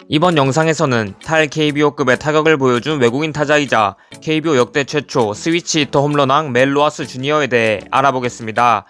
이번 영상에서는 탈 KBO급의 타격을 보여준 외국인 타자이자 KBO 역대 최초 스위치 히터 홈런왕 멜 로하스 주니어에 대해 알아보겠습니다.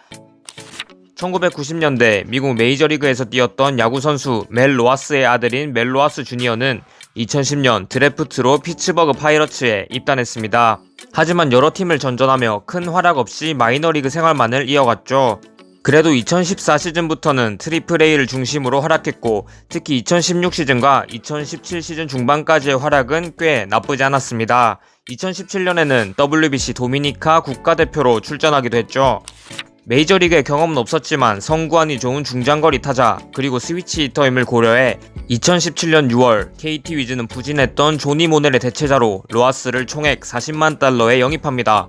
1990년대 미국 메이저리그에서 뛰었던 야구선수 멜 로하스의 아들인 멜 로하스 주니어는 2010년 드래프트로 피츠버그 파이러츠에 입단했습니다. 하지만 여러 팀을 전전하며 큰 활약 없이 마이너리그 생활만을 이어갔죠. 그래도 2014 시즌부터는 트리플 A를 중심으로 활약했고 특히 2016 시즌과 2017 시즌 중반까지의 활약은 꽤 나쁘지 않았습니다. 2017년에는 WBC 도미니카 국가대표로 출전하기도 했죠. 메이저리그의 경험은 없었지만 성구안이 좋은 중장거리 타자 그리고 스위치 히터임을 고려해 2017년 6월 KT 위즈는 부진했던 조니 모넬의 대체자로 로하스를 총액 40만 달러에 영입합니다.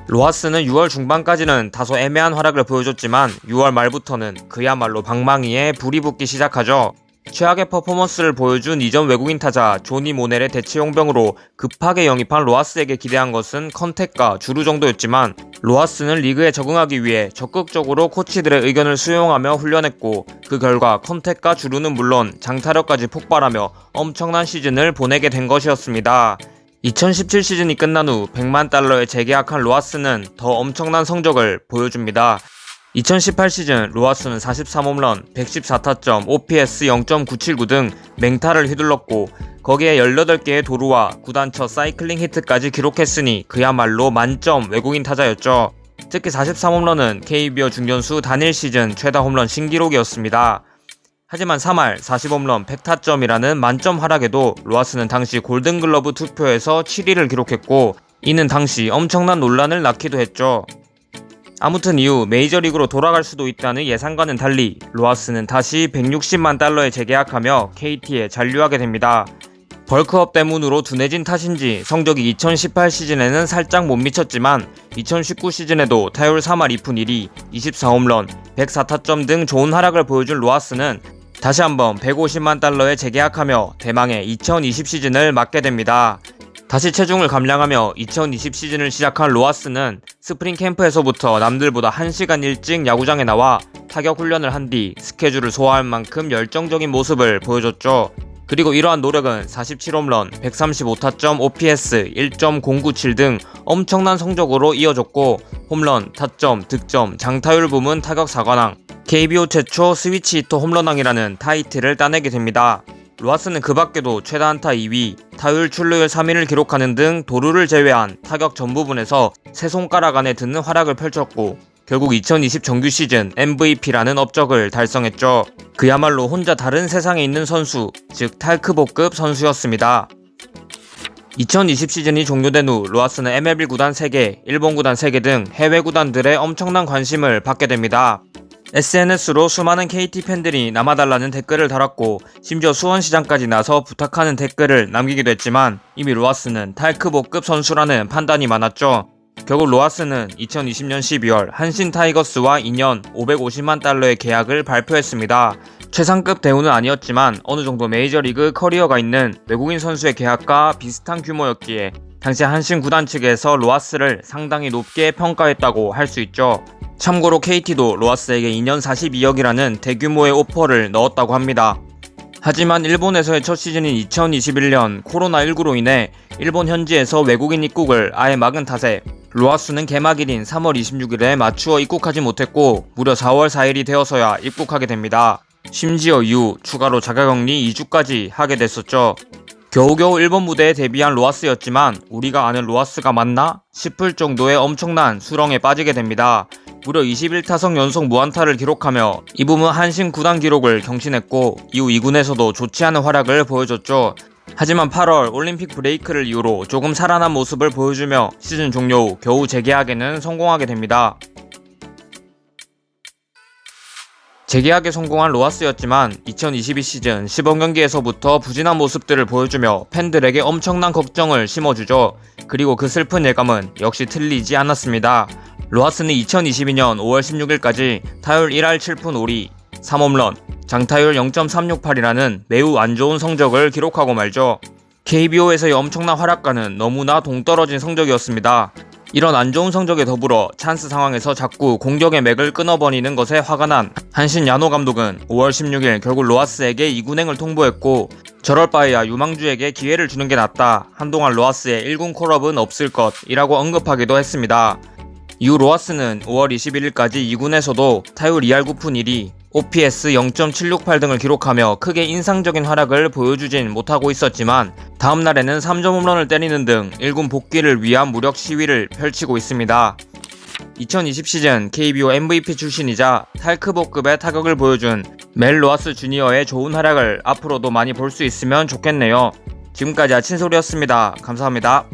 로하스는 6월 중반까지는 다소 애매한 활약을 보여줬지만 6월 말부터는 그야말로 방망이에 불이 붙기 시작하죠. 최악의 퍼포먼스를 보여준 이전 외국인 타자 조니 모넬의 대체 용병으로 급하게 영입한 로하스에게 기대한 것은 컨택과 주루 정도였지만 로하스는 리그에 적응하기 위해 적극적으로 코치들의 의견을 수용하며 훈련했고 그 결과 컨택과 주루는 물론 장타력까지 폭발하며 엄청난 시즌을 보내게 된 것이었습니다. 2017 시즌이 끝난 후 100만 달러에 재계약한 로하스는 더 엄청난 성적을 보여줍니다. 2018 시즌 로하스는 43홈런, 114타점, OPS 0.979 등 맹타를 휘둘렀고 거기에 18개의 도루와 구단 첫 사이클링 히트까지 기록했으니 그야말로 만점 외국인 타자였죠. 특히 43홈런은 KBO 중견수 단일 시즌 최다 홈런 신기록이었습니다. 하지만 3할 40홈런 100타점이라는 만점 활약에도 로하스는 당시 골든글러브 투표에서 7위를 기록했고 이는 당시 엄청난 논란을 낳기도 했죠. 아무튼 이후 메이저리그로 돌아갈 수도 있다는 예상과는 달리 로하스는 다시 160만 달러에 재계약하며 KT에 잔류하게 됩니다. 벌크업 때문으로 둔해진 탓인지 성적이 2018 시즌에는 살짝 못 미쳤지만 2019 시즌에도 타율 3할 2푼 1리, 24홈런, 104타점 등 좋은 활약을 보여준 로하스는 다시 한번 150만 달러에 재계약하며 대망의 2020 시즌을 맞게 됩니다. 다시 체중을 감량하며 2020 시즌을 시작한 로하스는 스프링 캠프에서부터 남들보다 1시간 일찍 야구장에 나와 타격 훈련을 한 뒤 스케줄을 소화할 만큼 열정적인 모습을 보여줬죠. 그리고 이러한 노력은 47홈런, 135타점, OPS 1.097 등 엄청난 성적으로 이어졌고 홈런, 타점, 득점, 장타율 부문 타격 4관왕, KBO 최초 스위치 히터 홈런왕이라는 타이틀을 따내게 됩니다. 로하스는 그 밖에도 최다 안타 2위, 타율 출루율 3위를 기록하는 등 도루를 제외한 타격 전 부분에서 세 손가락 안에 드는 활약을 펼쳤고 결국 2020 정규 시즌 MVP라는 업적을 달성했죠. 그야말로 혼자 다른 세상에 있는 선수, 즉 탈크보급 선수였습니다. 2020 시즌이 종료된 후 로하스는 MLB 구단 3개, 일본 구단 3개 등 해외 구단들의 엄청난 관심을 받게 됩니다. SNS로 수많은 KT 팬들이 남아달라는 댓글을 달았고 심지어 수원시장까지 나서 부탁하는 댓글을 남기기도 했지만 이미 로하스는 탈크보급 선수라는 판단이 많았죠. 결국 로하스는 2020년 12월 한신 타이거스와 2년 550만 달러의 계약을 발표했습니다. 최상급 대우는 아니었지만 어느정도 메이저리그 커리어가 있는 외국인 선수의 계약과 비슷한 규모였기에 당시 한신 구단 측에서 로하스를 상당히 높게 평가했다고 할 수 있죠. 참고로 KT도 로하스에게 2년 42억이라는 대규모의 오퍼를 넣었다고 합니다. 하지만 일본에서의 첫 시즌인 2021년 코로나19로 인해 일본 현지에서 외국인 입국을 아예 막은 탓에 로하스는 개막일인 3월 26일에 맞추어 입국하지 못했고 무려 4월 4일이 되어서야 입국하게 됩니다. 심지어 이후 추가로 자가격리 2주까지 하게 됐었죠. 겨우겨우 일본 무대에 데뷔한 로하스였지만 우리가 아는 로하스가 맞나? 싶을 정도의 엄청난 수렁에 빠지게 됩니다. 무려 21타석 연속 무안타를 기록하며 이 부분 한신 구단 기록을 경신했고 이후 2군에서도 좋지 않은 활약을 보여줬죠. 하지만 8월 올림픽 브레이크를 이유로 조금 살아난 모습을 보여주며 시즌 종료 후 겨우 재계약에는 성공하게 됩니다. 재계약에 성공한 로하스였지만 2022 시즌 10경기에서부터 부진한 모습들을 보여주며 팬들에게 엄청난 걱정을 심어주죠. 그리고 그 슬픈 예감은 역시 틀리지 않았습니다. 로하스는 2022년 5월 16일까지 타율 1할 7푼 5리, 3홈런, 장타율 0.368이라는 매우 안 좋은 성적을 기록하고 말죠. KBO에서의 엄청난 활약과는 너무나 동떨어진 성적이었습니다. 이런 안 좋은 성적에 더불어 찬스 상황에서 자꾸 공격의 맥을 끊어버리는 것에 화가 난 한신 야노 감독은 5월 16일 결국 로하스에게 이군행을 통보했고, 저럴 바에야 유망주에게 기회를 주는 게 낫다, 한동안 로하스의 1군 콜업은 없을 것이라고 언급하기도 했습니다. 이후 로하스는 5월 21일까지 2군에서도 타율 2할 9푼 1리, OPS 0.768 등을 기록하며 크게 인상적인 활약을 보여주진 못하고 있었지만, 다음날에는 3점 홈런을 때리는 등 1군 복귀를 위한 무력 시위를 펼치고 있습니다. 2020 시즌 KBO MVP 출신이자 탈크보급의 타격을 보여준 멜 로하스 주니어의 좋은 활약을 앞으로도 많이 볼 수 있으면 좋겠네요. 지금까지 아친솔이었습니다. 감사합니다.